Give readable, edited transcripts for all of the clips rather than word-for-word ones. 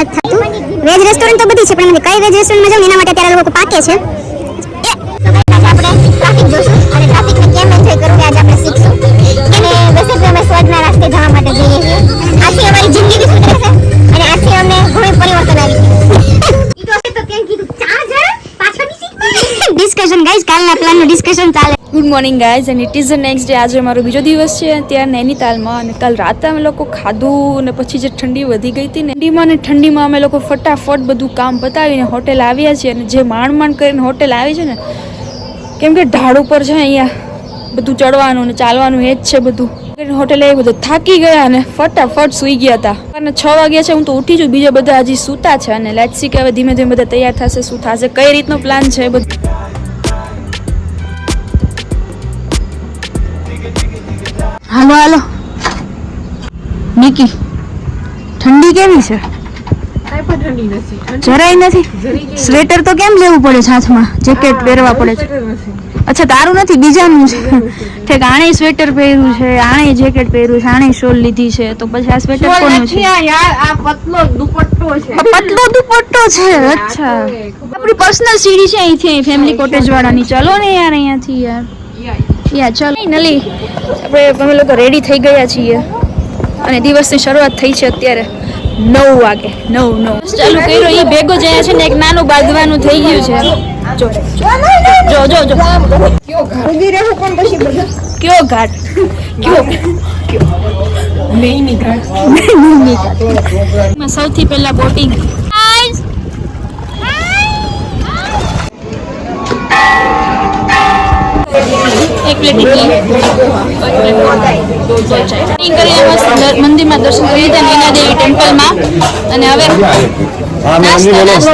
Veg restaurant તો બધી છે પણ કઈ વેજ રેસ્ટોરન્ટમાં જાવ એના માટે ત્યારે લોકો પાકે છે. આપણે ટ્રાફિક જોશું અને ટ્રાફિકને કેમ એન્જોય કરવું આજે આપણે શીખશું. અને વૈસે તો અમે સ્વર્ગના રસ્તે જવા માટે જઈએ છીએ. આથી અમારી જિંદગી બી સુધરે છે અને આથી અમને ઘણું પરિવર્તન આવી છે. તો કેમ કીધું ચાર્જર પાછળની સીટ ડિસ્કશન ગાઈસ કાલના પ્લાનનું ડિસ્કશન ચાલે. Good morning guys and it is the next day. આજે મારો બીજો દિવસ છે ત્યાં નૈનીતાલમાં અને કાલ રાતે અમે લોકો ખાધું અને પછી જે ઠંડી વધી ગઈ હતી ને ઠંડીમાં અમે લોકો ફટાફટ બધું કામ પતાવીને હોટેલ આવ્યા છીએ. અને જે માંડ કરીને હોટેલ આવી છે ને કેમ કે ઢાળ ઉપર છે અહીંયા બધું ચડવાનું ને ચાલવાનું એ જ છે બધું. હોટેલે એ બધું થાકી ગયા અને ફટાફટ સૂઈ ગયા હતા. અને 6 વાગ્યા છે હું તો ઉઠી છું, બીજા બધા હજી સૂતા છે. અને લેટ્સ સી કે હવે ધીમે ધીમે બધા તૈયાર થશે, શું થશે, કઈ રીતનો પ્લાન છે બધું. હાલો હાલો નિકી, ઠંડી કેવી છે? જરાય નથી. સ્વેટર તો કેમ લેવું પડે છે હાથમાં? જેકેટ પહેરવા પડે છે. અચ્છા તારું નથી, બીજાનું છે. ઠીક, આણે સ્વેટર પહેર્યું છે, આણે જેકેટ પહેર્યું છે, આણે શોલ લીધી છે, તો પછી આ સ્વેટર કોનું છે? યાર આ પતલો દુપટ્ટો છે. પતલો દુપટ્ટો છે. અચ્છા, આપણી પર્સનલ સીડી છે અહીંથી ફેમિલી કોટેજ વાળાની. ચલો ને યાર અહીંયાથી યાર. યા ચાલ નલી, અમે લોકો રેડી થઈ ગયા છીએ અને દિવસની શરૂઆત થઈ છે અત્યારે 9 વાગે. 9 ચાલુ કર્યો. એ ભેગો જયા છે ને એક નાનું બાંધવાનું થઈ ગયું છે. જો જો જો જો ઉભી રહેવું પણ પછી બધા કયો ઘાટ, કયો નૈની ઘાટ. સૌથી પહેલા બોટિંગ. એક પ્લેટ ઇડલી, મંદિરમાં દર્શન કરી લીધા નૈના દેવી ટેમ્પલમાં. અને હવે નાસ્તો હવે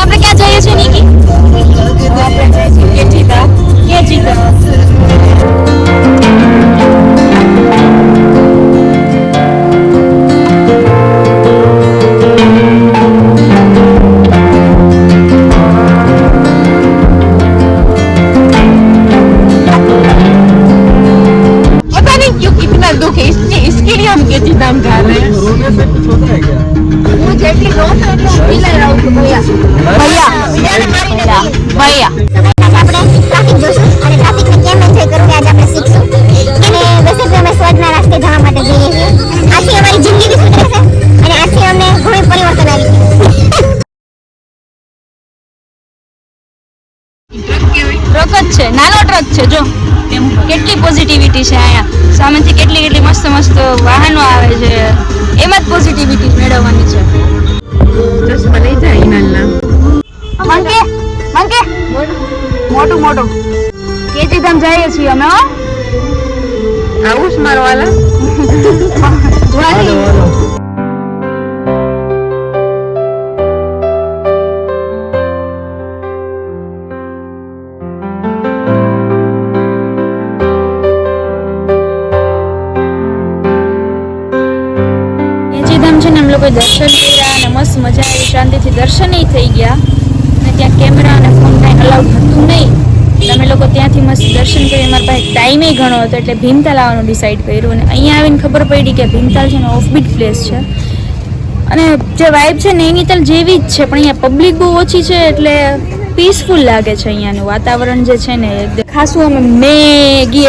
આપણે ક્યાં જઈએ છીએ નિકી? इसके लिए हम केजी धाम जा रहे हैं. मुझे એટલી નો થાય એટલે હું પીલા રહું છું ભૈયા. આપણે ટ્રાફિક જોશું અને ટ્રાફિકને કેમ એન્જોય કરવું આજે આપણે શીખશું. અને વૈસે તો અમે સ્વર્ગના રસ્તે જવા માટે જઈએ છીએ. આથી અમારી જિંદગી બી સુધરે છે અને આથી અમને ઘણું પરિવર્તન આવી છે. ટ્રક જ છે, નાનો ટ્રક છે. જો કેટલી પોઝિટિવિટી છે અહીંયા. સામેથી કેટલી મસ્ત મસ્ત વાહનો આવે છે. એમાં જ પોઝિટિવિટી મેળવવાની છે. ચશ્મા લઈ જાય નાના મંકે મોટું કેતીધામ જઈએ છીએ અમે. હો આવું જ મારો વાલા. છે ને, એમ લોકો દર્શન કર્યા અને મસ્ત મજા આવી, શાંતિથી દર્શન થઈ ગયા. અને ત્યાં કેમેરા અને ફોન કાંઈ અલાઉડ હતું નહીં એટલે અમે લોકો ત્યાંથી મસ્ત દર્શન કરી. અમારા પાસે ટાઈમે ઘણો હતો એટલે ભીમતાલ આવવાનું ડિસાઈડ કર્યું. અને અહીંયા આવીને ખબર પડી કે ભીમતાલ છે ને ઓફબીટ પ્લેસ છે અને જે વાઇબ છે નૈનીતાલ જેવી જ છે, પણ અહીંયા પબ્લિક બહુ ઓછી છે એટલે પીસફુલ લાગે છે. અહીંયાનું વાતાવરણ જે છે ને એકદમ ખાસું. અમે મેગી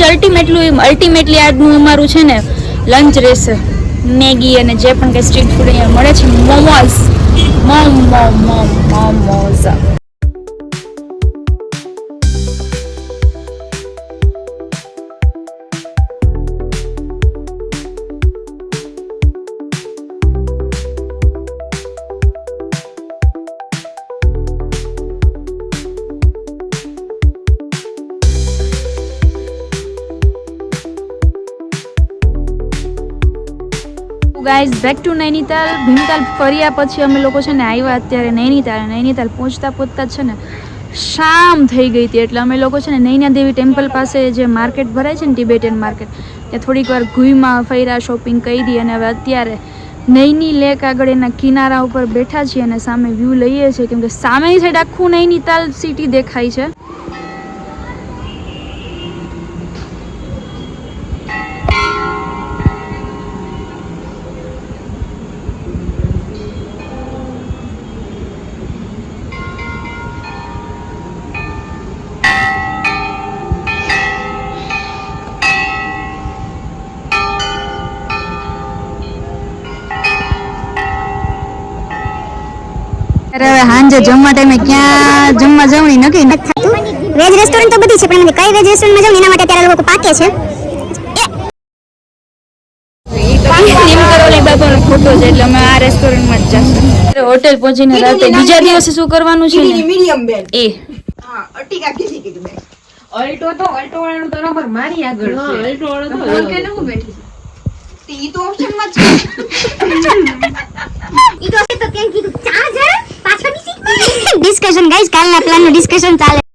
જ અલ્ટિમેટલી આજનું અમારું છે ને લંચ રહેશે. મેગી અને જે પણ કંઈ સ્ટ્રીટ ફૂડ અહીંયા મળે છે. Momos. Guys back to Nainital. Bhimtal ફર્યા પછી અમે લોકો છે ને આવ્યા અત્યારે નૈનીતાલ પહોંચતા છે ને શામ થઈ ગઈ હતી. એટલે અમે લોકો છે ને નૈના દેવી ટેમ્પલ પાસે જે માર્કેટ ભરાય છે ને ટિબેટિયન માર્કેટ, ત્યાં થોડીક વાર ઘૂમા ફર્યા, શોપિંગ કરી અને હવે અત્યારે નૈની લેક આગળ એના કિનારા ઉપર બેઠા છીએ અને સામે વ્યૂ લઈએ છીએ કેમ કે સામેની સાઈડ આખું નૈનીતાલ સિટી દેખાય છે. અરે હવે હાંજે જમવા ટાઈમે ક્યાં જમવા જવું નક્કી નથી થતું. વેજ રેસ્ટોરન્ટ તો બધી છે પણ કઈ વેજ રેસ્ટોરન્ટમાં જાઉં એના માટે અત્યારે લોકો પાકે છે. સ્ટીમ કરોલી બાબાનો ફોટો છે એટલે અમે આ રેસ્ટોરન્ટમાં જ જશું. હોટેલ પહોંચીને રાતે બીજા દિવસે શું કરવાનું છે ને મીડિયમ બેન એ હા અટીકા કીધી કીધું બેન અલ્ટો વાળાનો તો નંબર મારી આગળ છે અલ્ટો વાળો તો ફોન કરીને હું બેઠી છું ઈ તો ઓપ્શન માં છે ઈ તો કેમ કીધું ચાર્જર પાછળની સીટ ડિસ્કશન ગાઈસ કાલના પ્લાનનું ડિસ્કશન ચાલે